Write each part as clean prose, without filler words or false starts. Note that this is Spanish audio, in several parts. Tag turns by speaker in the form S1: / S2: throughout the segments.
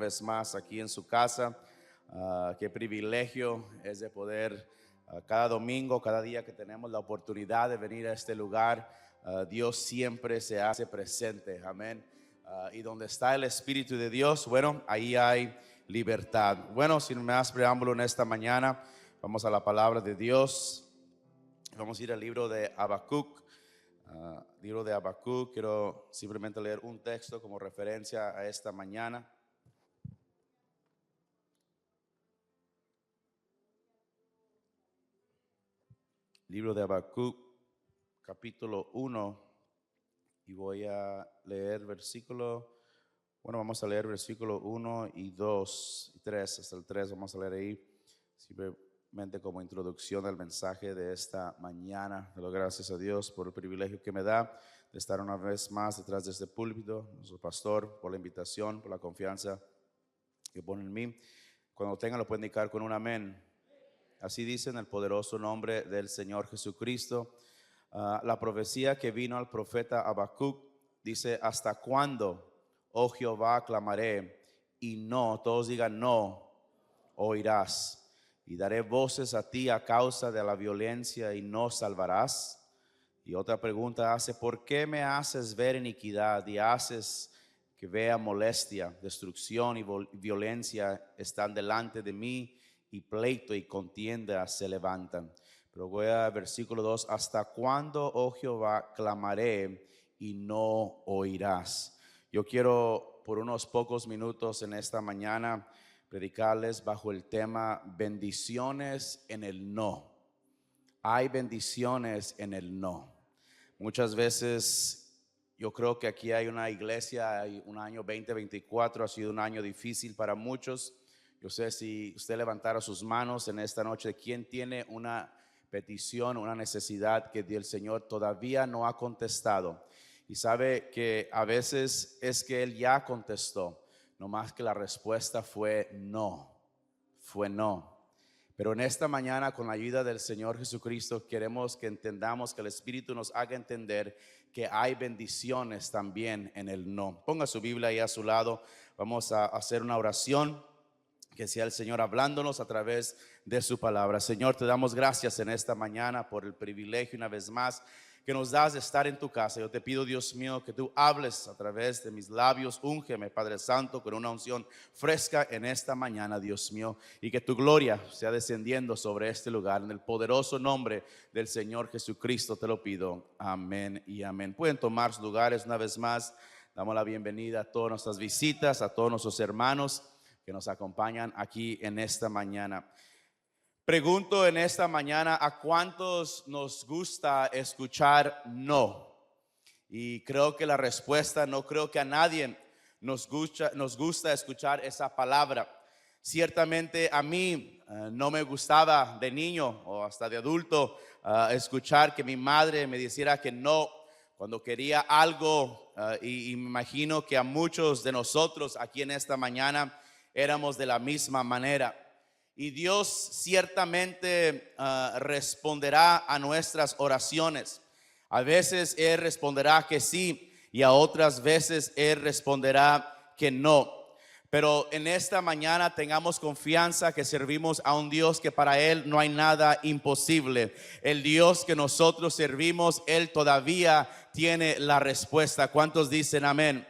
S1: vez más aquí en su casa. Qué privilegio es de poder cada domingo, cada día que tenemos la oportunidad de venir a este lugar, Dios siempre se hace presente, amén. Y donde está el Espíritu de Dios, bueno, ahí hay libertad. Bueno, sin más preámbulo en esta mañana, vamos a la palabra de Dios. Vamos a ir al libro de Habacuc. Libro de Habacuc, quiero simplemente leer un texto como referencia a esta mañana. Libro de Habacuc, capítulo 1, y voy a leer vamos a leer versículo 1 y 2 y 3, hasta el 3 vamos a leer ahí, simplemente como introducción al mensaje de esta mañana. Le doy gracias a Dios por el privilegio que me da de estar una vez más detrás de este púlpito, nuestro pastor, por la invitación, por la confianza que pone en mí. Cuando tengan lo pueden indicar con un amén. Así dice en el poderoso nombre del Señor Jesucristo. La profecía que vino al profeta Habacuc dice: ¿hasta cuándo, oh Jehová, clamaré y no, todos digan no, oirás? Y daré voces a ti a causa de la violencia y no salvarás. Y otra pregunta hace: ¿por qué me haces ver iniquidad y haces que vea molestia? Destrucción y violencia están delante de mí, y pleito y contienda se levantan. Pero voy a versículo 2: ¿hasta cuándo, oh Jehová, clamaré y no oirás? Yo quiero por unos pocos minutos en esta mañana predicarles bajo el tema bendiciones en el no. Hay bendiciones en el no. Muchas veces yo creo que aquí hay una iglesia, hay un año 2024 ha sido un año difícil para muchos. Yo sé, si usted levantara sus manos en esta noche, ¿quién tiene una petición, una necesidad que el Señor todavía no ha contestado? Y sabe que a veces es que Él ya contestó, no más que la respuesta fue no. Pero en esta mañana, con la ayuda del Señor Jesucristo, queremos que entendamos, que el Espíritu nos haga entender que hay bendiciones también en el no. Ponga su Biblia ahí a su lado. Vamos a hacer una oración. Que sea el Señor hablándonos a través de su palabra. Señor, te damos gracias en esta mañana por el privilegio una vez más que nos das de estar en tu casa. Yo te pido, Dios mío, que tú hables a través de mis labios. Úngeme, Padre Santo, con una unción fresca en esta mañana, Dios mío, y que tu gloria sea descendiendo sobre este lugar. En el poderoso nombre del Señor Jesucristo te lo pido. Amén y amén. Pueden tomar sus lugares una vez más. Damos la bienvenida a todas nuestras visitas, a todos nuestros hermanos que nos acompañan aquí en esta mañana. Pregunto en esta mañana: ¿a cuántos nos gusta escuchar no? Y creo que la respuesta, no creo que a nadie nos gusta escuchar esa palabra. Ciertamente a mí no me gustaba de niño o hasta de adulto escuchar que mi madre me dijera que no cuando quería algo, y me imagino que a muchos de nosotros aquí en esta mañana éramos de la misma manera. Y Dios ciertamente responderá a nuestras oraciones. A veces Él responderá que sí, y a otras veces Él responderá que no. Pero en esta mañana tengamos confianza que servimos a un Dios que para Él no hay nada imposible. El Dios que nosotros servimos, Él todavía tiene la respuesta. ¿Cuántos dicen amén?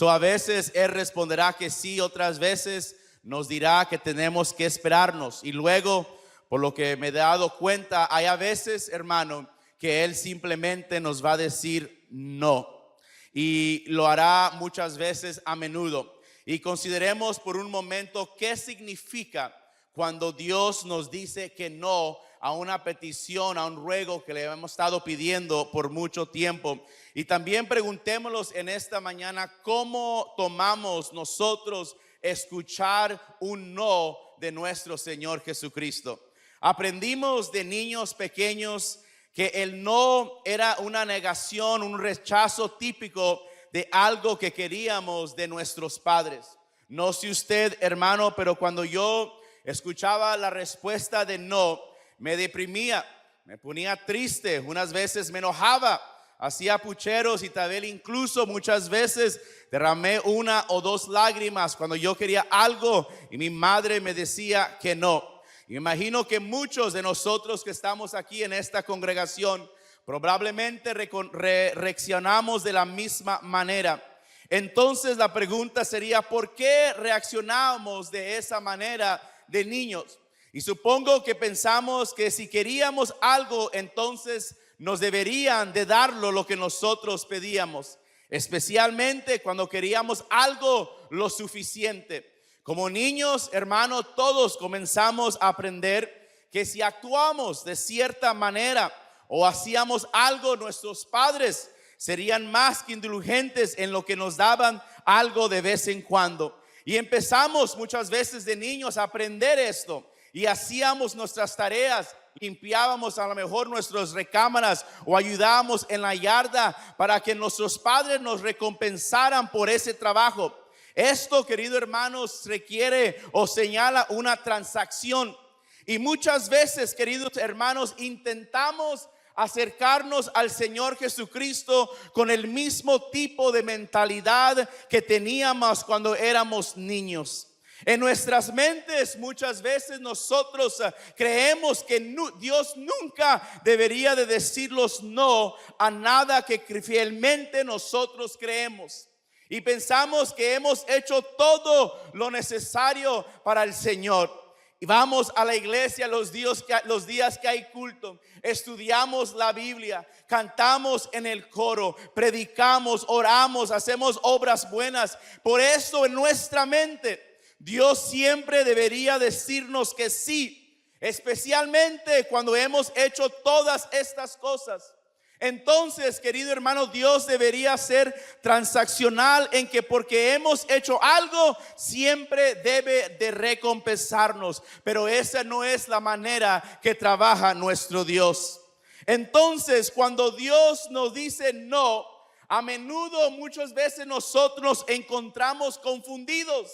S1: A veces Él responderá que sí, otras veces nos dirá que tenemos que esperarnos. Y luego, por lo que me he dado cuenta, hay a veces, hermano, que Él simplemente nos va a decir no. Y lo hará muchas veces a menudo. Y consideremos por un momento qué significa cuando Dios nos dice que no a una petición, a un ruego que le hemos estado pidiendo por mucho tiempo. Y también preguntémonos en esta mañana cómo tomamos nosotros escuchar un no de nuestro Señor Jesucristo. Aprendimos de niños pequeños que el no era una negación, un rechazo típico de algo que queríamos de nuestros padres. No sé usted, hermano, pero cuando yo escuchaba la respuesta de no, me deprimía, me ponía triste, unas veces me enojaba. hacía pucheros y tal vez incluso muchas veces derramé 1 o 2 lágrimas cuando yo quería algo y mi madre me decía que no. Y me imagino que muchos de nosotros que estamos aquí en esta congregación probablemente reaccionamos de la misma manera. Entonces la pregunta sería, ¿por qué reaccionamos de esa manera de niños? Y supongo que pensamos que si queríamos algo, entonces nos deberían de darlo lo que nosotros pedíamos, especialmente cuando queríamos algo lo suficiente. Como niños, hermanos, todos comenzamos a aprender que si actuamos de cierta manera o hacíamos algo, nuestros padres serían más que indulgentes en lo que nos daban algo de vez en cuando. Y empezamos muchas veces de niños a aprender esto y hacíamos nuestras tareas, limpiábamos a lo mejor nuestras recámaras o ayudábamos en la yarda para que nuestros padres nos recompensaran por ese trabajo. Esto, queridos hermanos, requiere o señala una transacción. Y muchas veces, queridos hermanos, intentamos acercarnos al Señor Jesucristo con el mismo tipo de mentalidad que teníamos cuando éramos niños. En nuestras mentes muchas veces nosotros creemos que Dios nunca debería de decirnos no a nada que fielmente nosotros creemos. Y pensamos que hemos hecho todo lo necesario para el Señor. Y vamos a la iglesia los días que hay culto, estudiamos la Biblia, cantamos en el coro, predicamos, oramos, hacemos obras buenas. Por eso en nuestra mente Dios siempre debería decirnos que sí, especialmente cuando hemos hecho todas estas cosas. Entonces, querido hermano, Dios debería ser transaccional en que porque hemos hecho algo, siempre debe de recompensarnos. Pero esa no es la manera que trabaja nuestro Dios. Entonces, cuando Dios nos dice no, a menudo, muchas veces nosotros nos encontramos confundidos.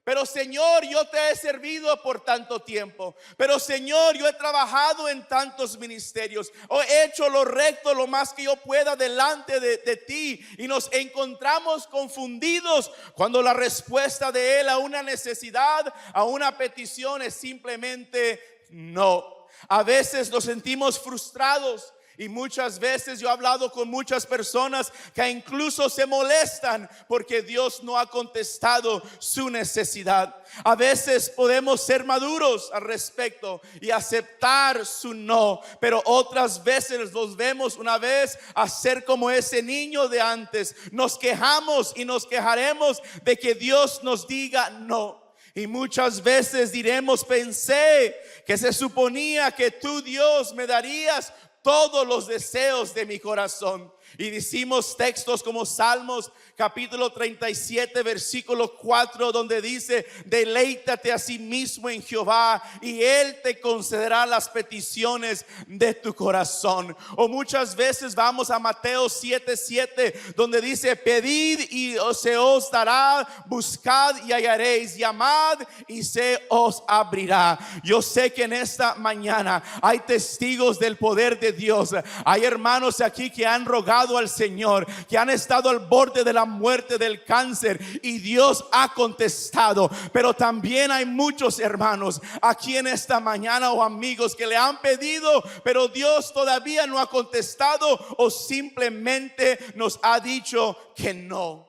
S1: Pero Señor, yo te he servido por tanto tiempo. Pero Señor, yo he trabajado en tantos ministerios. He hecho lo recto, lo más que yo pueda delante de ti. Y nos encontramos confundidos cuando la respuesta de Él a una necesidad, a una petición es simplemente no. A veces nos sentimos frustrados. Y muchas veces yo he hablado con muchas personas que incluso se molestan porque Dios no ha contestado su necesidad. A veces podemos ser maduros al respecto y aceptar su no, pero otras veces nos vemos una vez a ser como ese niño de antes. Nos quejamos y nos quejaremos de que Dios nos diga no. Y muchas veces diremos, pensé que se suponía que tú, Dios, me darías todos los deseos de mi corazón. Y decimos textos como Salmos capítulo 37 versículo 4, donde dice: deleítate a sí mismo en Jehová y Él te concederá las peticiones de tu corazón. O muchas veces vamos a Mateo 7:7, donde dice: pedid y se os dará, buscad y hallaréis, llamad y se os abrirá. Yo sé que en esta mañana hay testigos del poder de Dios. Hay hermanos aquí que han rogado al Señor, que han estado al borde de la muerte, del cáncer, y Dios ha contestado. Pero también hay muchos hermanos aquí en esta mañana o amigos que le han pedido, pero Dios todavía no ha contestado o simplemente nos ha dicho que no.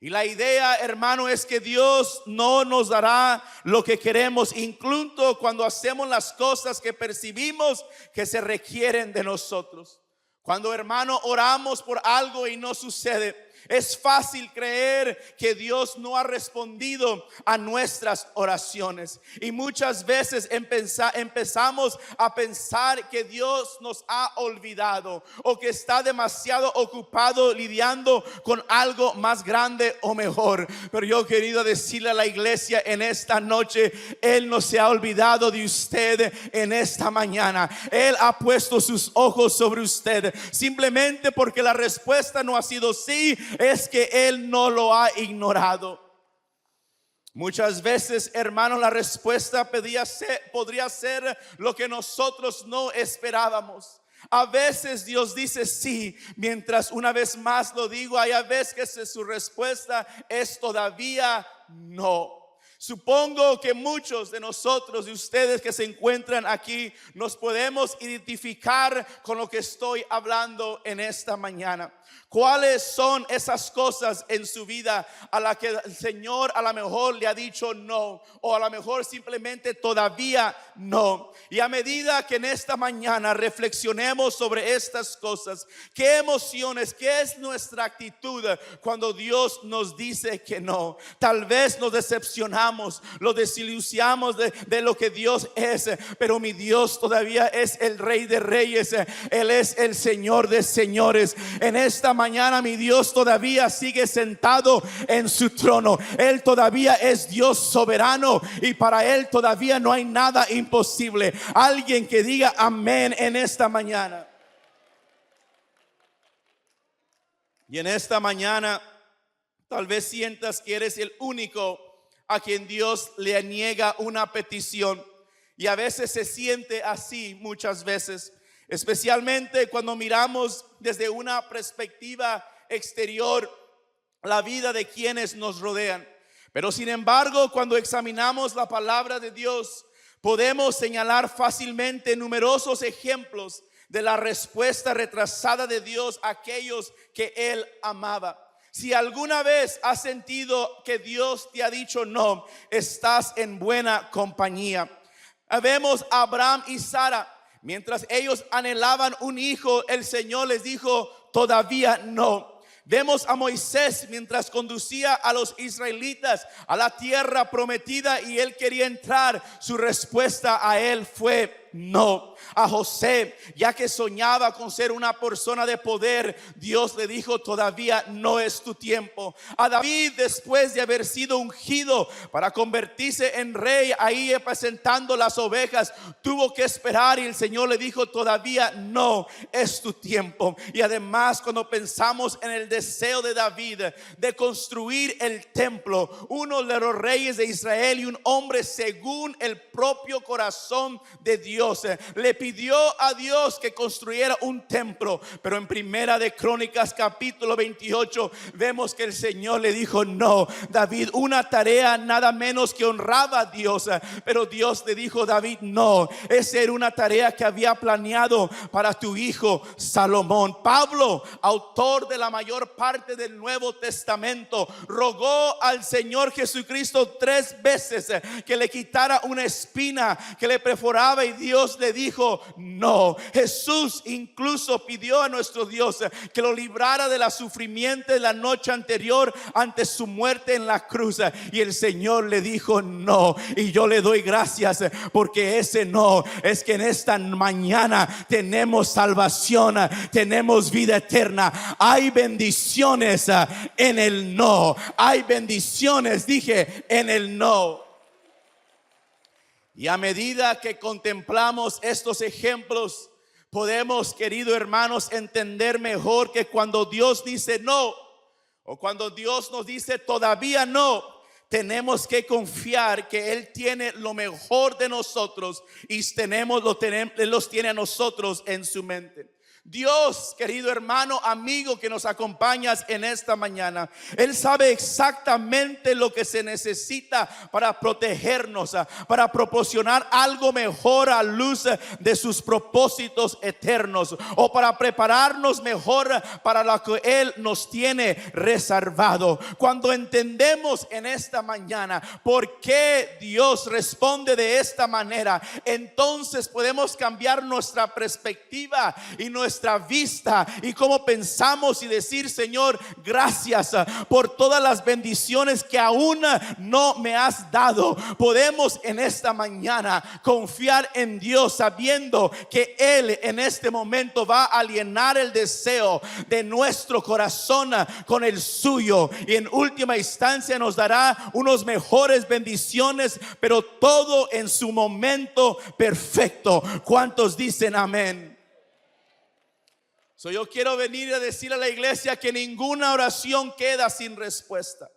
S1: Y la idea, hermano, es que Dios no nos dará lo que queremos, incluso cuando hacemos las cosas que percibimos que se requieren de nosotros. Cuando, hermano, oramos por algo y no sucede, es fácil creer que Dios no ha respondido a nuestras oraciones. Y muchas veces empezamos a pensar que Dios nos ha olvidado o que está demasiado ocupado lidiando con algo más grande o mejor. Pero yo he querido decirle a la iglesia en esta noche: Él no se ha olvidado de usted en esta mañana. Él ha puesto sus ojos sobre usted. Simplemente porque la respuesta no ha sido sí, es que Él no lo ha ignorado. Muchas veces, hermanos, la respuesta podría ser lo que nosotros no esperábamos. A veces Dios dice sí, mientras una vez más lo digo, hay a veces que su respuesta es todavía no. Supongo que muchos de nosotros, de ustedes que se encuentran aquí, nos podemos identificar con lo que estoy hablando en esta mañana. ¿Cuáles son esas cosas en su vida a la que el Señor a lo mejor le ha dicho no? O a lo mejor simplemente todavía no. Y a medida que en esta mañana reflexionemos sobre estas cosas, ¿qué emociones, qué es nuestra actitud cuando Dios nos dice que no? Tal vez nos decepcionamos, lo desilusionamos de lo que Dios es, pero mi Dios todavía es el Rey de Reyes, Él es el Señor de Señores. En esta mañana mi Dios todavía sigue sentado en su trono. Él todavía es Dios soberano y para Él todavía no hay nada imposible. Alguien que diga amén en esta mañana. Y en esta mañana tal vez sientas que eres el único a quien Dios le niega una petición. Y a veces se siente así muchas veces, especialmente cuando miramos desde una perspectiva exterior la vida de quienes nos rodean. Pero sin embargo, cuando examinamos la palabra de Dios, podemos señalar fácilmente numerosos ejemplos de la respuesta retrasada de Dios a aquellos que Él amaba. Si alguna vez has sentido que Dios te ha dicho no, estás en buena compañía. Vemos a Abraham y Sara. Mientras ellos anhelaban un hijo, el Señor les dijo todavía no. Vemos a Moisés mientras conducía a los israelitas a la tierra prometida y él quería entrar. Su respuesta a él fue no. A José, ya que soñaba con ser una persona de poder, Dios le dijo todavía no es tu tiempo. A David, después de haber sido ungido para convertirse en rey, ahí presentando las ovejas, tuvo que esperar y el Señor le dijo todavía no es tu tiempo. Y además, cuando pensamos en el deseo de David de construir el templo, uno de los reyes de Israel y un hombre según el propio corazón de Dios, le pidió a Dios que construyera un templo. Pero en Primera de Crónicas capítulo 28 vemos que el Señor le dijo no, David, una tarea nada menos que honraba a Dios. Pero Dios le dijo, David, no, esa era una tarea que había planeado para tu hijo Salomón. Pablo, autor de la mayor parte del Nuevo Testamento, rogó al Señor Jesucristo 3 veces que le quitara una espina que le perforaba y Dios le dijo no. Jesús incluso pidió a nuestro Dios que lo librara de la sufrimiento de la noche anterior ante su muerte en la cruz, y el Señor le dijo no. Y yo le doy gracias porque ese no es que en esta mañana tenemos salvación, tenemos vida eterna. Hay bendiciones en el no. Hay bendiciones, dije, en el no. Y a medida que contemplamos estos ejemplos, podemos, queridos hermanos, entender mejor que cuando Dios dice no, o cuando Dios nos dice todavía no, tenemos que confiar que Él tiene lo mejor de nosotros y Él los tiene a nosotros en su mente. Dios, querido hermano, amigo que nos acompañas en esta mañana, Él sabe exactamente lo que se necesita para protegernos, para proporcionar algo mejor a luz de sus propósitos eternos, o para prepararnos mejor para lo que Él nos tiene reservado. Cuando entendemos en esta mañana por qué Dios responde de esta manera, entonces podemos cambiar nuestra perspectiva y nuestra vista y cómo pensamos y decir, Señor, gracias por todas las bendiciones que aún no me has dado. Podemos en esta mañana confiar en Dios sabiendo que Él en este momento va a alinear el deseo de nuestro corazón con el suyo, y en última instancia nos dará unos mejores bendiciones, pero todo en su momento perfecto. ¿Cuántos dicen amén? Yo quiero venir a decir a la iglesia que ninguna oración queda sin respuesta.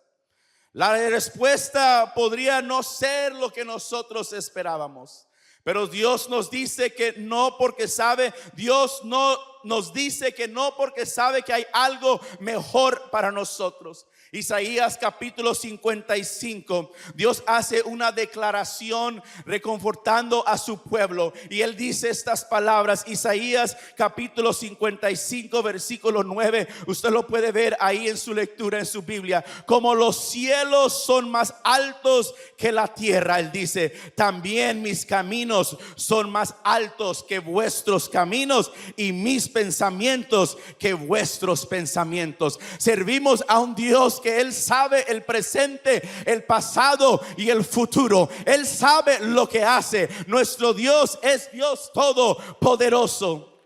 S1: La respuesta podría no ser lo que nosotros esperábamos, Pero Dios nos dice que no porque sabe, Dios no nos dice que no porque sabe que hay algo mejor para nosotros. Isaías capítulo 55, Dios hace una declaración reconfortando a su pueblo y él dice estas palabras. Isaías capítulo 55 versículo 9, usted lo puede ver ahí en su lectura en su Biblia. Como los cielos son más altos que la tierra, él dice, también mis caminos son más altos que vuestros caminos y mis pensamientos que vuestros pensamientos. Servimos a un Dios que Él sabe el presente, el pasado y el futuro. Él sabe lo que hace. Nuestro Dios es Dios todopoderoso.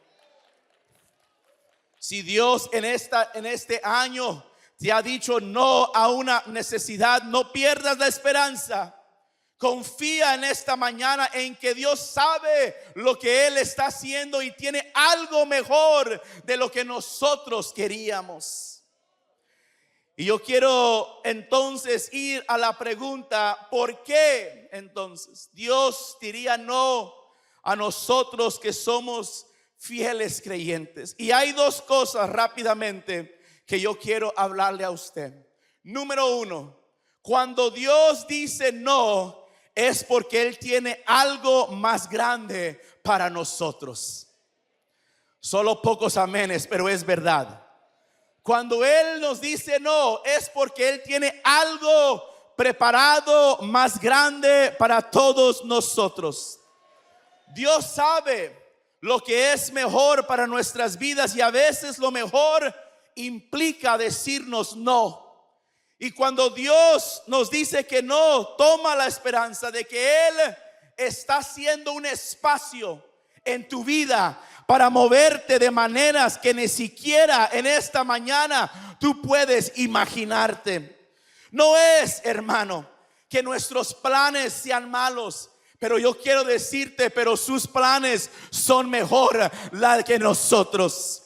S1: Si Dios en este año te ha dicho no a una necesidad, no pierdas la esperanza. Confía en esta mañana en que Dios sabe lo que Él está haciendo y tiene algo mejor de lo que nosotros queríamos. Y yo quiero entonces ir a la pregunta, ¿por qué entonces Dios diría no a nosotros que somos fieles creyentes? Y hay dos cosas rápidamente que yo quiero hablarle a usted. Número uno, cuando Dios dice no, es porque Él tiene algo más grande para nosotros. Solo pocos amenes, pero es verdad. Cuando Él nos dice no, es porque Él tiene algo preparado más grande para todos nosotros. Dios sabe lo que es mejor para nuestras vidas y a veces lo mejor implica decirnos no. Y cuando Dios nos dice que no, toma la esperanza de que Él está haciendo un espacio en tu vida para moverte de maneras que ni siquiera en esta mañana tú puedes imaginarte. No es, hermano, que nuestros planes sean malos, pero yo quiero decirte, pero sus planes son mejor que nosotros.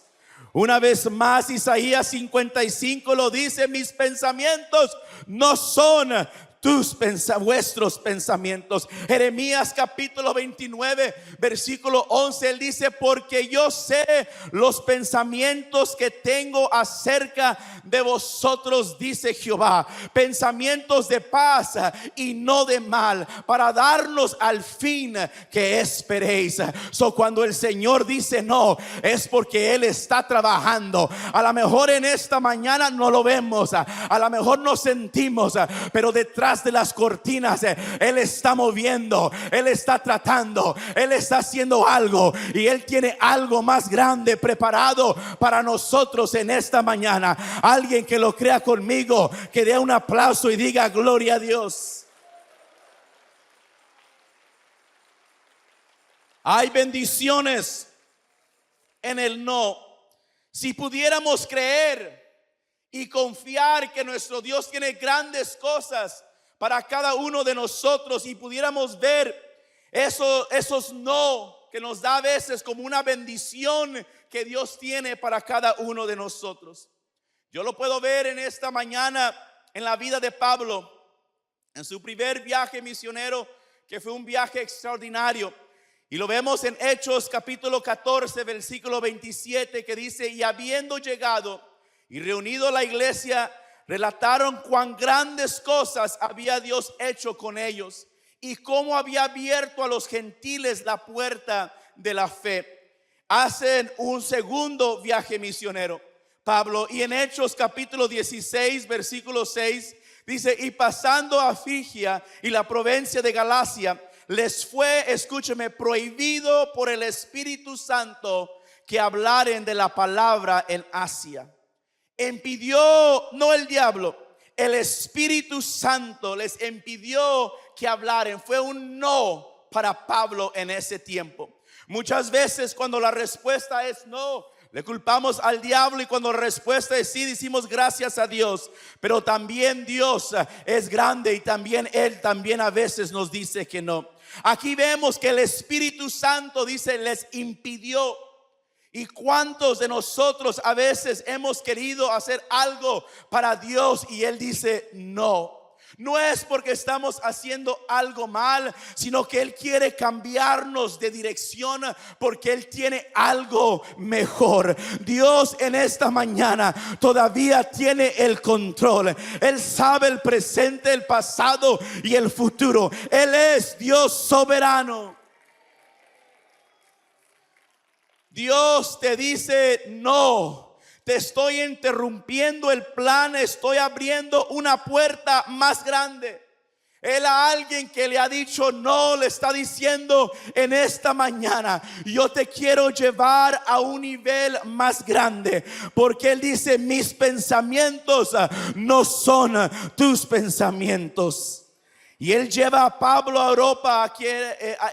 S1: Una vez más, Isaías 55 lo dice: mis pensamientos no son vuestros pensamientos. Jeremías capítulo 29 versículo 11, él dice: porque yo sé los pensamientos que tengo acerca de vosotros, dice Jehová, pensamientos de paz y no de mal, para darnos al fin que esperéis. Cuando el Señor dice no, es porque Él está trabajando. A lo mejor en esta mañana no lo vemos, a lo mejor no sentimos, pero detrás de las cortinas Él está moviendo, Él está tratando, Él está haciendo algo y Él tiene algo más grande preparado para nosotros en esta mañana. Alguien que lo crea conmigo, que dé un aplauso y diga gloria a Dios. Hay bendiciones en el no. Si pudiéramos creer y confiar que nuestro Dios tiene grandes cosas para cada uno de nosotros y pudiéramos ver esos no que nos da a veces como una bendición que Dios tiene para cada uno de nosotros. Yo lo puedo ver en esta mañana en la vida de Pablo, en su primer viaje misionero, que fue un viaje extraordinario. Y lo vemos en Hechos capítulo 14 versículo 27, que dice: y habiendo llegado y reunido la iglesia, relataron cuán grandes cosas había Dios hecho con ellos y cómo había abierto a los gentiles la puerta de la fe. Hacen un segundo viaje misionero, Pablo, y en Hechos capítulo 16 versículo 6 dice: y pasando a Frigia y la provincia de Galacia, les fue, escúcheme, prohibido por el Espíritu Santo que hablaren de la palabra en Asia. Impidió, no el diablo, el Espíritu Santo les impidió que hablaren. Fue un no para Pablo en ese tiempo. Muchas veces cuando la respuesta es no, le culpamos al diablo, y cuando la respuesta es sí, decimos gracias a Dios. Pero también Dios es grande y también Él también a veces nos dice que no. Aquí vemos que el Espíritu Santo dice les impidió. ¿Y cuántos de nosotros a veces hemos querido hacer algo para Dios y Él dice no? No es porque estamos haciendo algo mal, sino que Él quiere cambiarnos de dirección porque Él tiene algo mejor. Dios en esta mañana todavía tiene el control. Él sabe el presente, el pasado y el futuro. Él es Dios soberano. Dios te dice: no. Te estoy interrumpiendo el plan, estoy abriendo una puerta más grande. Él a alguien que le ha dicho no le está diciendo en esta mañana: yo te quiero llevar a un nivel más grande, porque Él dice: mis pensamientos no son tus pensamientos. Y Él lleva a Pablo a Europa,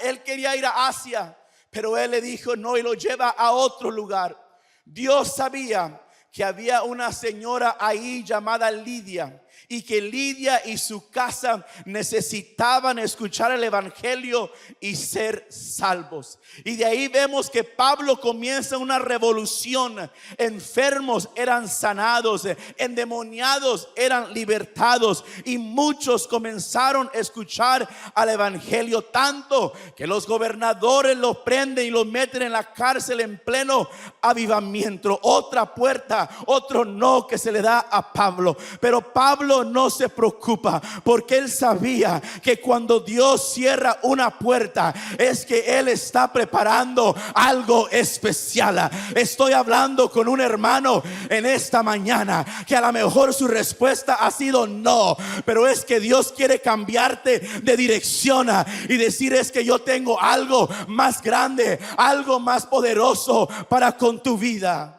S1: él quería ir a Asia, pero Él le dijo no y lo lleva a otro lugar. Dios sabía que había una señora ahí llamada Lidia, y que Lidia y su casa necesitaban escuchar el evangelio y ser salvos. Y de ahí vemos que Pablo comienza una revolución. Enfermos eran sanados, endemoniados eran libertados, y muchos comenzaron a escuchar al evangelio, tanto que los gobernadores los prenden y los meten en la cárcel en pleno avivamiento. Otra puerta, otro no que se le da a Pablo. Pero Pablo no se preocupa, porque él sabía que cuando Dios cierra una puerta es que Él está preparando algo especial. Estoy hablando con un hermano en esta mañana que a lo mejor su respuesta ha sido no, pero es que Dios quiere cambiarte de dirección y decir: es que yo tengo algo más grande, algo más poderoso para con tu vida.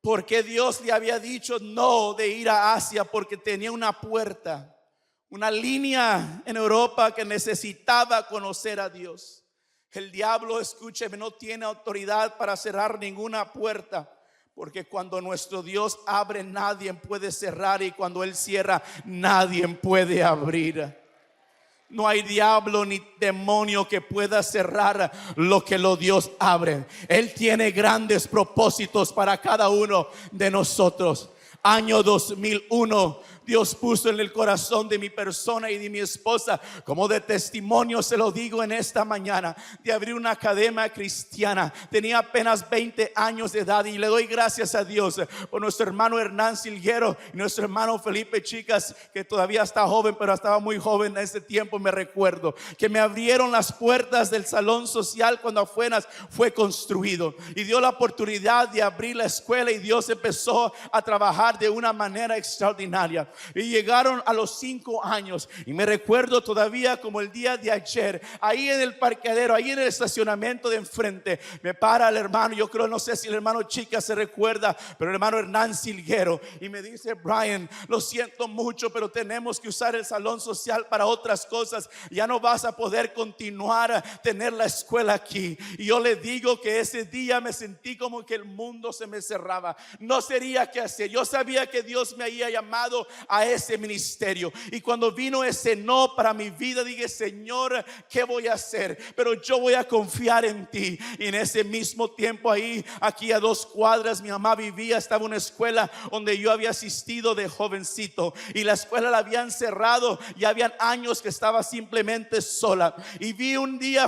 S1: Porque Dios le había dicho no de ir a Asia, porque tenía una puerta, una línea en Europa que necesitaba conocer a Dios. El diablo, escúcheme, no tiene autoridad para cerrar ninguna puerta, porque cuando nuestro Dios abre, nadie puede cerrar, y cuando Él cierra, nadie puede abrir. No hay diablo ni demonio que pueda cerrar lo que Dios abre. Él tiene grandes propósitos para cada uno de nosotros. Año 2001, Dios puso en el corazón de mi persona y de mi esposa, como de testimonio se lo digo en esta mañana, de abrir una academia cristiana. Tenía apenas 20 años de edad, y le doy gracias a Dios por nuestro hermano Hernán Silguero y nuestro hermano Felipe Chicas, que todavía está joven, pero estaba muy joven en ese tiempo. Me recuerdo que me abrieron las puertas del salón social cuando afuera fue construido, y dio la oportunidad de abrir la escuela, y Dios empezó a trabajar de una manera extraordinaria. Y llegaron a los 5 años, y me recuerdo todavía como el día de ayer, ahí en el parqueadero, ahí en el estacionamiento de enfrente, me para el hermano, yo creo, no sé si el hermano Chica se recuerda, pero el hermano Hernán Silguero, y me dice: Brian, lo siento mucho, pero tenemos que usar el salón social para otras cosas, ya no vas a poder continuar a tener la escuela aquí. Y yo le digo que ese día me sentí como que el mundo se me cerraba, no sabía qué hacer. Yo sabía que Dios me había llamado a ese ministerio, y cuando vino ese no para mi vida, dije: Señor, ¿qué voy a hacer? Pero yo voy a confiar en ti. Y en ese mismo tiempo, ahí, aquí a 2 cuadras, mi mamá vivía, estaba una escuela donde yo había asistido de jovencito, y la escuela la habían cerrado, y habían años que estaba simplemente sola. Y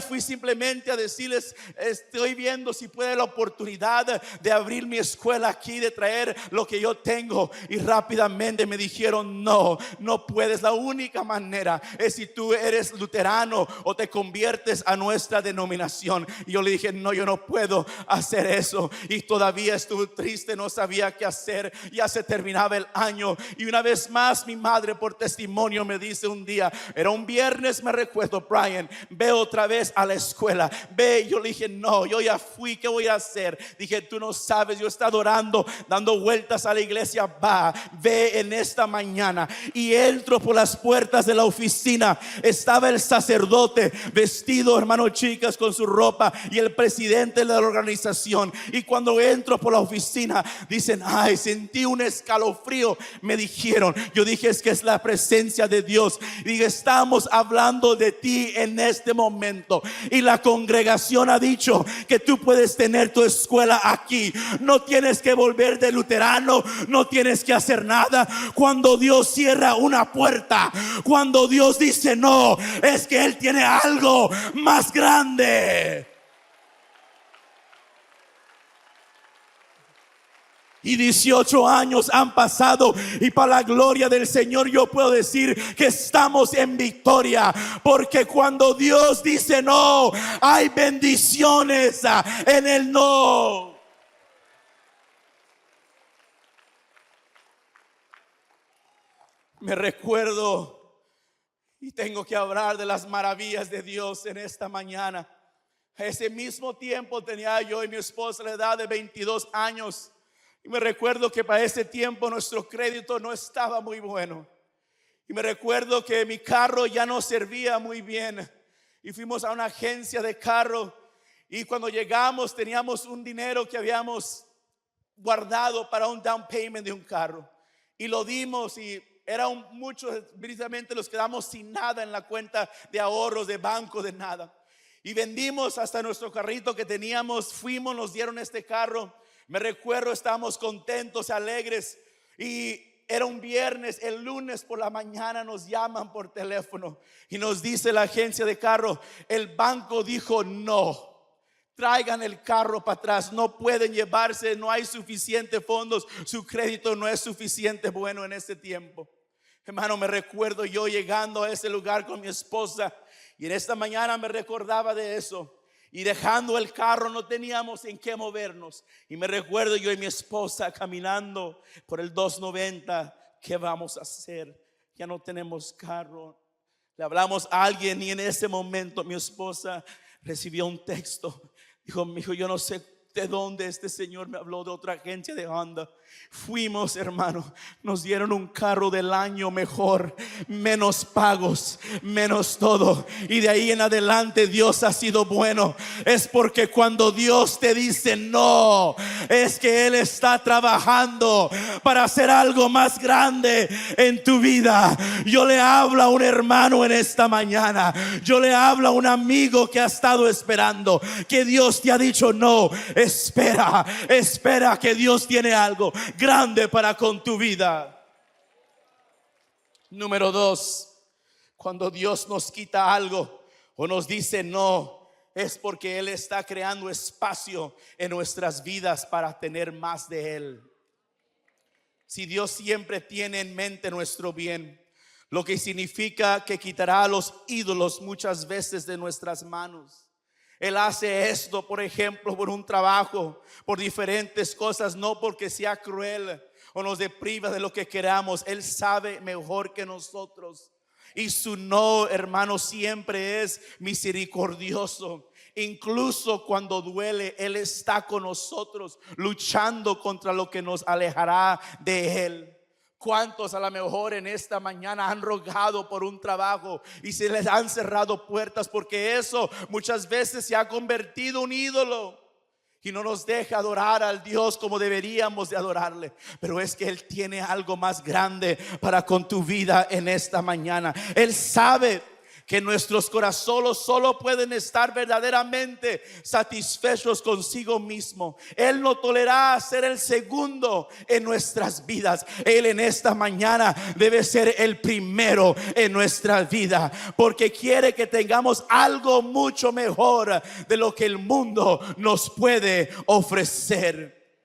S1: fui simplemente a decirles: estoy viendo si puede la oportunidad de abrir mi escuela aquí, de traer lo que yo tengo. Y rápidamente me dijeron: no, no puedes. La única manera es si tú eres luterano o te conviertes a nuestra denominación. Y yo le dije: no, yo no puedo hacer eso. Y todavía estuve triste, no sabía qué hacer. Ya se terminaba el año, y una vez más mi madre, por testimonio, me dice un día, era un viernes, me recuerdo: Brian, ve otra vez a la escuela, ve. Yo le dije: no, yo ya fui, ¿qué voy a hacer? Dije: tú no sabes, yo he estado orando, dando vueltas a la iglesia. Ve en esta mañana y entro por las puertas de la oficina. Estaba el sacerdote vestido, hermano, chicas, con su ropa, y el presidente de la organización. Y cuando entro por la oficina, dicen: ay, sentí un escalofrío. Me dijeron, yo dije: es que es la presencia de Dios. Y dije: estamos hablando de ti en este momento, y la congregación ha dicho que tú puedes tener tu escuela aquí. No tienes que volver de luterano, no tienes que hacer nada. Cuando Dios cierra una puerta, cuando Dios dice no, es que Él tiene algo más grande. Y 18 años han pasado, y para la gloria del Señor yo puedo decir que estamos en victoria, porque cuando Dios dice no, hay bendiciones en el no. Me recuerdo, y tengo que hablar de las maravillas de Dios en esta mañana. A ese mismo tiempo tenía yo y mi esposa la edad de 22 años. Y me recuerdo que para ese tiempo nuestro crédito no estaba muy bueno. Y me recuerdo que mi carro ya no servía muy bien. Y fuimos a una agencia de carro. Y cuando llegamos teníamos un dinero que habíamos guardado para un down payment de un carro. Y lo dimos, y eran muchos, precisamente los quedamos sin nada en la cuenta de ahorros, de banco, de nada. Y vendimos hasta nuestro carrito que teníamos. Fuimos, nos dieron este carro. Me recuerdo, estábamos contentos, alegres, y era un viernes. El lunes por la mañana nos llaman por teléfono y nos dice la agencia de carro: el banco dijo no, traigan el carro para atrás, no pueden llevarse, no hay suficientes fondos, su crédito no es suficiente bueno en ese tiempo. Hermano, me recuerdo yo llegando a ese lugar con mi esposa, y en esta mañana me recordaba de eso. Y dejando el carro, no teníamos en qué movernos. Y me recuerdo yo y mi esposa caminando por el 290. ¿Qué vamos a hacer? Ya no tenemos carro. Le hablamos a alguien, y en ese momento mi esposa recibió un texto. Dijo: mijo, yo no sé de dónde este señor me habló, de otra agencia de Honda. Fuimos, hermano, nos dieron un carro del año mejor, menos pagos, menos todo. Y de ahí en adelante Dios ha sido bueno. Es porque cuando Dios te dice no, es que Él está trabajando para hacer algo más grande en tu vida. Yo le hablo a un hermano en esta mañana, yo le hablo a un amigo que ha estado esperando, que Dios te ha dicho no. Espera, espera, que Dios tiene algo grande para con tu vida. Número 2, cuando Dios nos quita algo o nos dice no, es porque Él está creando espacio en nuestras vidas para tener más de Él. Si Dios siempre tiene en mente nuestro bien, lo que significa que quitará a los ídolos muchas veces de nuestras manos. Él hace esto, por ejemplo, por un trabajo, por diferentes cosas, no porque sea cruel o nos depriva de lo que queramos. Él sabe mejor que nosotros. Y su no, hermano, siempre es misericordioso. Incluso cuando duele, Él está con nosotros, luchando contra lo que nos alejará de Él. ¿Cuántos a lo mejor en esta mañana han rogado por un trabajo y se les han cerrado puertas? Porque eso muchas veces se ha convertido en un ídolo y no nos deja adorar al Dios como deberíamos de adorarle. Pero es que Él tiene algo más grande para con tu vida en esta mañana. Él sabe que nuestros corazones solo pueden estar verdaderamente satisfechos consigo mismo. Él no tolerará ser el segundo en nuestras vidas. Él en esta mañana debe ser el primero en nuestra vida, porque quiere que tengamos algo mucho mejor de lo que el mundo nos puede ofrecer.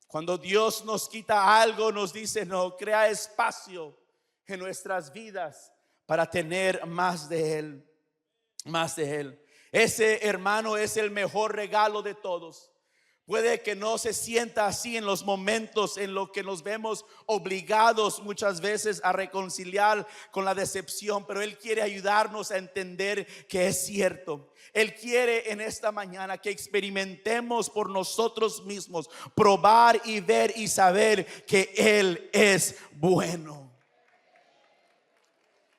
S1: Cuando Dios nos quita algo, nos dice no, crea espacio en nuestras vidas para tener más de Él, más de Él. Ese, hermano, es el mejor regalo de todos, Puede que no se sienta así en los momentos en los que nos vemos obligados muchas veces a reconciliar con la decepción, pero Él quiere ayudarnos a entender que es cierto. Él quiere en esta mañana que experimentemos por nosotros mismos, probar y ver y saber que Él es bueno.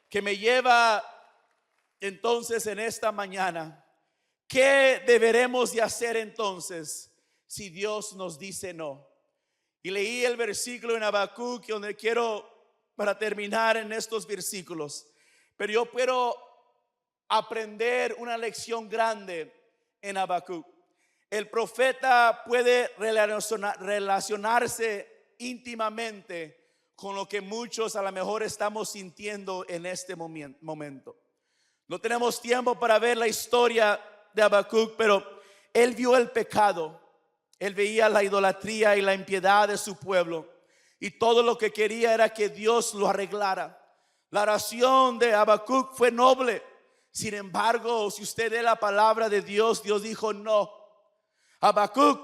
S1: Que me lleva entonces en esta mañana, ¿qué deberemos de hacer entonces si Dios nos dice no? Y leí el versículo en Habacuc, donde quiero para terminar en estos versículos, pero yo puedo aprender una lección grande en Habacuc. El profeta puede relacionarse íntimamente con lo que muchos a lo mejor estamos sintiendo en este momento. No tenemos tiempo para ver la historia de Habacuc, pero él vio el pecado. Él veía la idolatría y la impiedad de su pueblo, y todo lo que quería era que Dios lo arreglara. La oración de Habacuc fue noble. Sin embargo, si usted lee la palabra de Dios, Dios dijo no. Habacuc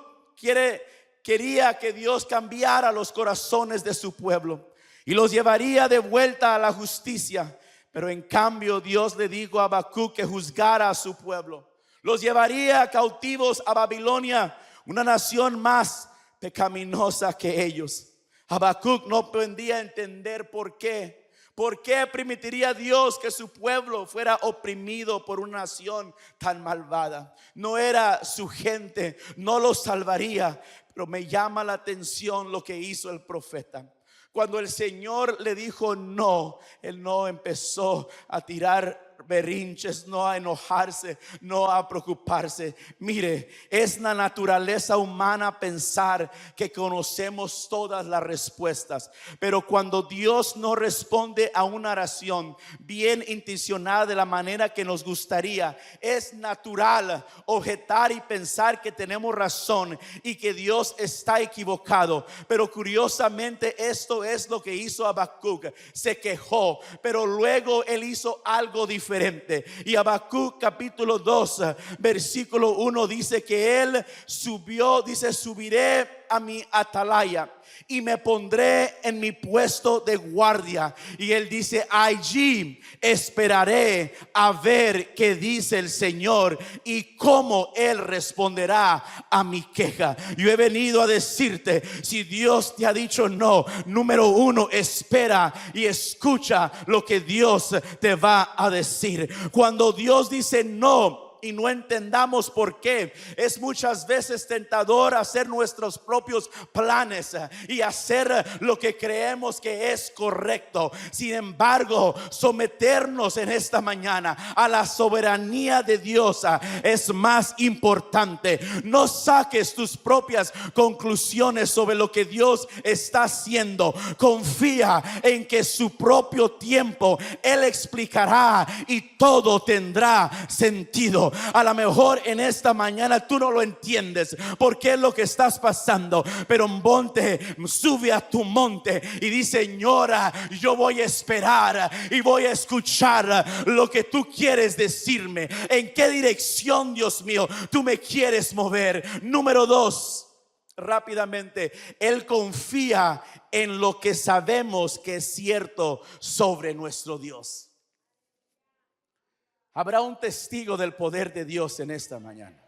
S1: quería que Dios cambiara los corazones de su pueblo y los llevaría de vuelta a la justicia. Pero en cambio Dios le dijo a Habacuc que juzgara a su pueblo. Los llevaría cautivos a Babilonia, una nación más pecaminosa que ellos. Habacuc no podía entender por qué. ¿Por qué permitiría Dios que su pueblo fuera oprimido por una nación tan malvada? No era su gente, no lo salvaría. Pero me llama la atención lo que hizo el profeta. Cuando el Señor le dijo no, él no empezó a tirar berrinches, no a enojarse, no a preocuparse. Mire, es la naturaleza humana pensar que conocemos todas las respuestas, pero cuando Dios no responde a una oración bien intencionada de la manera que nos gustaría, es natural objetar y pensar que tenemos razón y que Dios está equivocado. Pero curiosamente esto es lo que hizo Habacuc. Se quejó, pero luego él hizo algo diferente. Y Habacuc capítulo 2 versículo 1 dice que él subió, dice: subiré a mi atalaya y me pondré en mi puesto de guardia. Y él dice: allí esperaré a ver qué dice el Señor y cómo él responderá a mi queja. Yo he venido a decirte, si Dios te ha dicho no, número uno, espera y escucha lo que Dios te va a decir. Cuando Dios dice no y no entendamos por qué, es muchas veces tentador hacer nuestros propios planes y hacer lo que creemos que es correcto. Sin embargo, someternos en esta mañana a la soberanía de Dios es más importante. No saques tus propias conclusiones sobre lo que Dios está haciendo. Confía en que su propio tiempo Él explicará y todo tendrá sentido. A lo mejor en esta mañana tú no lo entiendes por qué es lo que estás pasando, pero sube a tu monte y dice: Señora, yo voy a esperar y voy a escuchar lo que tú quieres decirme. ¿En qué dirección, Dios mío, tú me quieres mover? Número 2, rápidamente, él confía en lo que sabemos que es cierto sobre nuestro Dios. Habrá un testigo del poder de Dios en esta mañana.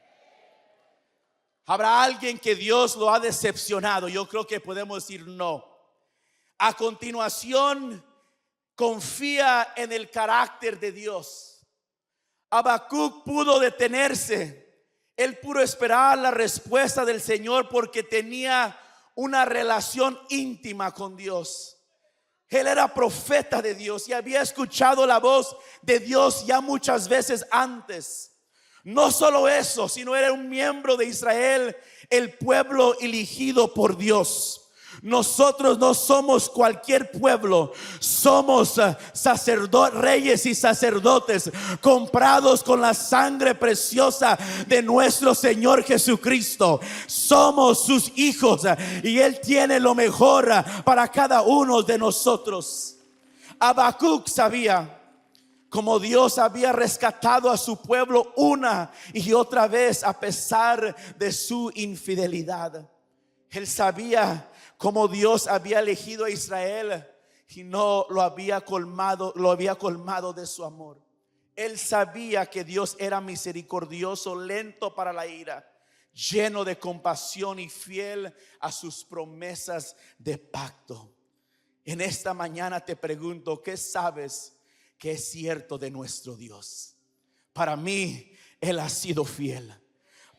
S1: Habrá alguien que Dios lo ha decepcionado. Yo creo que podemos decir no. A continuación, confía en el carácter de Dios. Habacuc pudo detenerse. Él pudo esperar la respuesta del Señor porque tenía una relación íntima con Dios. Él era profeta de Dios y había escuchado la voz de Dios ya muchas veces antes. No solo eso, sino era un miembro de Israel, el pueblo elegido por Dios. Nosotros no somos cualquier pueblo, somos reyes y sacerdotes comprados con la sangre preciosa de nuestro Señor Jesucristo. Somos sus hijos y Él tiene lo mejor para cada uno de nosotros. Habacuc sabía, como Dios había rescatado a su pueblo una y otra vez a pesar de su infidelidad. Él sabía cómo Dios había elegido a Israel y no lo había colmado de su amor. Él sabía que Dios era misericordioso, lento para la ira, lleno de compasión y fiel a sus promesas de pacto. En esta mañana te pregunto, ¿qué sabes que es cierto de nuestro Dios? Para mí, Él ha sido fiel.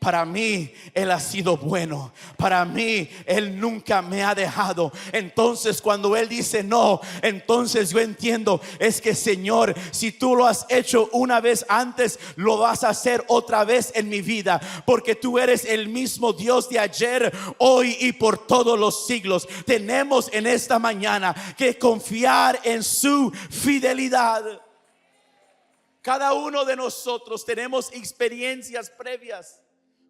S1: Para mí Él ha sido bueno. Para mí Él nunca me ha dejado. Entonces cuando Él dice no, entonces yo entiendo, es que Señor, si tú lo has hecho una vez antes, lo vas a hacer otra vez en mi vida, porque tú eres el mismo Dios de ayer, hoy y por todos los siglos. Tenemos en esta mañana que confiar en su fidelidad. Cada uno de nosotros tenemos experiencias previas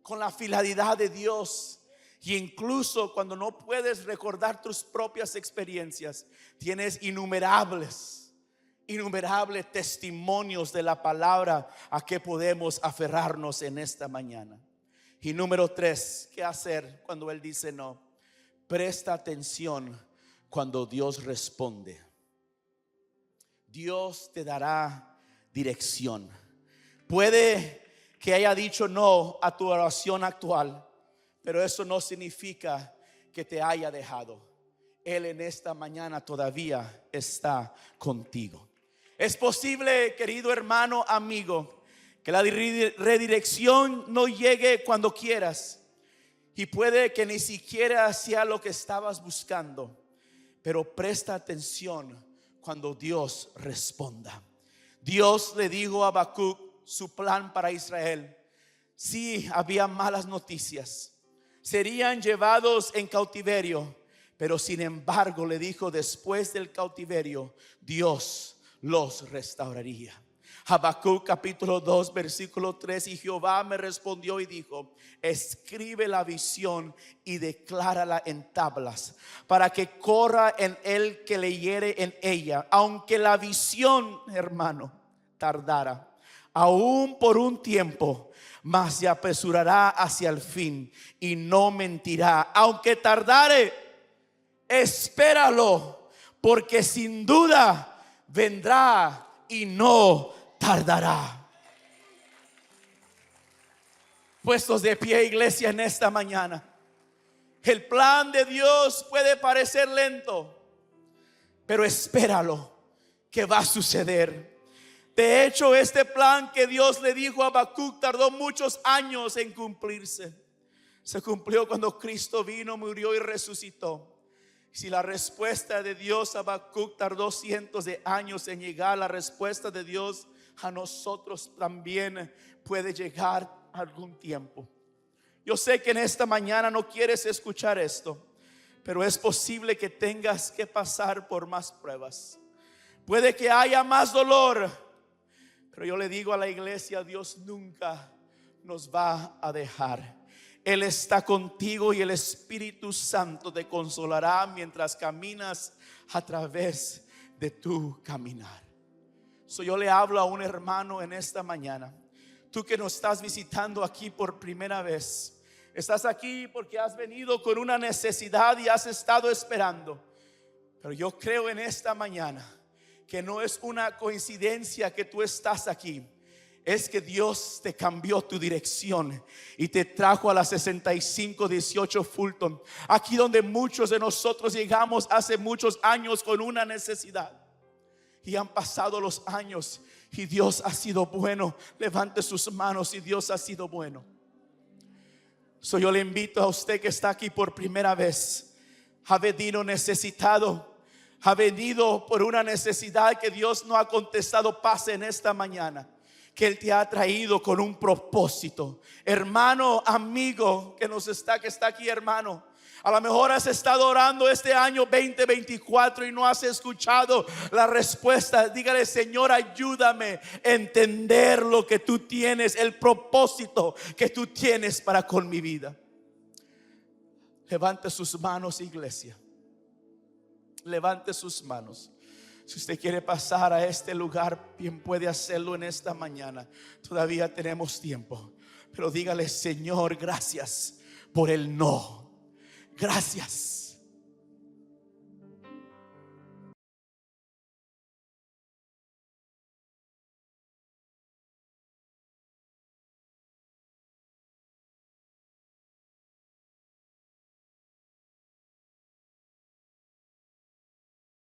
S1: con la fidelidad de Dios. Y incluso cuando no puedes recordar tus propias experiencias, tienes innumerables testimonios de la palabra a que podemos aferrarnos en esta mañana. Y número 3, ¿qué hacer cuando Él dice no? Presta atención cuando Dios responde. Dios te dará dirección. Puede que haya dicho no a tu oración actual, pero eso no significa que te haya dejado. Él en esta mañana todavía está contigo. Es posible, querido hermano, amigo, que la redirección no llegue cuando quieras, y puede que ni siquiera sea lo que estabas buscando, pero presta atención cuando Dios responda. Dios le dijo a Habacuc su plan para Israel. Sí, había malas noticias. Serían llevados en cautiverio, pero sin embargo le dijo, después del cautiverio Dios los restauraría. Habacuc capítulo 2 versículo 3: y Jehová me respondió y dijo, escribe la visión y declárala en tablas, para que corra en el que leyere en ella. Aunque la visión, hermano, tardara aún por un tiempo, mas se apresurará hacia el fin y no mentirá. Aunque tardare, espéralo, porque sin duda vendrá y no tardará. Puestos de pie, iglesia, en esta mañana, el plan de Dios puede parecer lento, pero espéralo, que va a suceder. De hecho, este plan que Dios le dijo a Habacuc tardó muchos años en cumplirse. Se cumplió cuando Cristo vino, murió y resucitó. Si la respuesta de Dios a Habacuc tardó cientos de años en llegar, la respuesta de Dios a nosotros también puede llegar algún tiempo. Yo sé que en esta mañana no quieres escuchar esto, pero es posible que tengas que pasar por más pruebas. Puede que haya más dolor, pero yo le digo a la iglesia, Dios nunca nos va a dejar. Él está contigo y el Espíritu Santo te consolará mientras caminas a través de tu caminar. Yo le hablo a un hermano en esta mañana. Tú que nos estás visitando aquí por primera vez, estás aquí porque has venido con una necesidad y has estado esperando. Pero yo creo en esta mañana que no es una coincidencia que tú estás aquí. Es que Dios te cambió tu dirección y te trajo a la 6518 Fulton, aquí donde muchos de nosotros llegamos hace muchos años con una necesidad. Y han pasado los años y Dios ha sido bueno. Levante sus manos y Dios ha sido bueno. Yo le invito a usted que está aquí por primera vez, ha venido necesitado, ha venido por una necesidad que Dios no ha contestado. Pase en esta mañana, que Él te ha traído con un propósito. Hermano, amigo que está aquí, hermano, a lo mejor has estado orando este año 2024 y no has escuchado la respuesta. Dígale, Señor, ayúdame a entender lo que tú tienes, el propósito que tú tienes para con mi vida. Levante sus manos, iglesia. Levante sus manos. Si usted quiere pasar a este lugar, bien puede hacerlo en esta mañana. Todavía tenemos tiempo. Pero dígale: Señor, gracias por el no. Gracias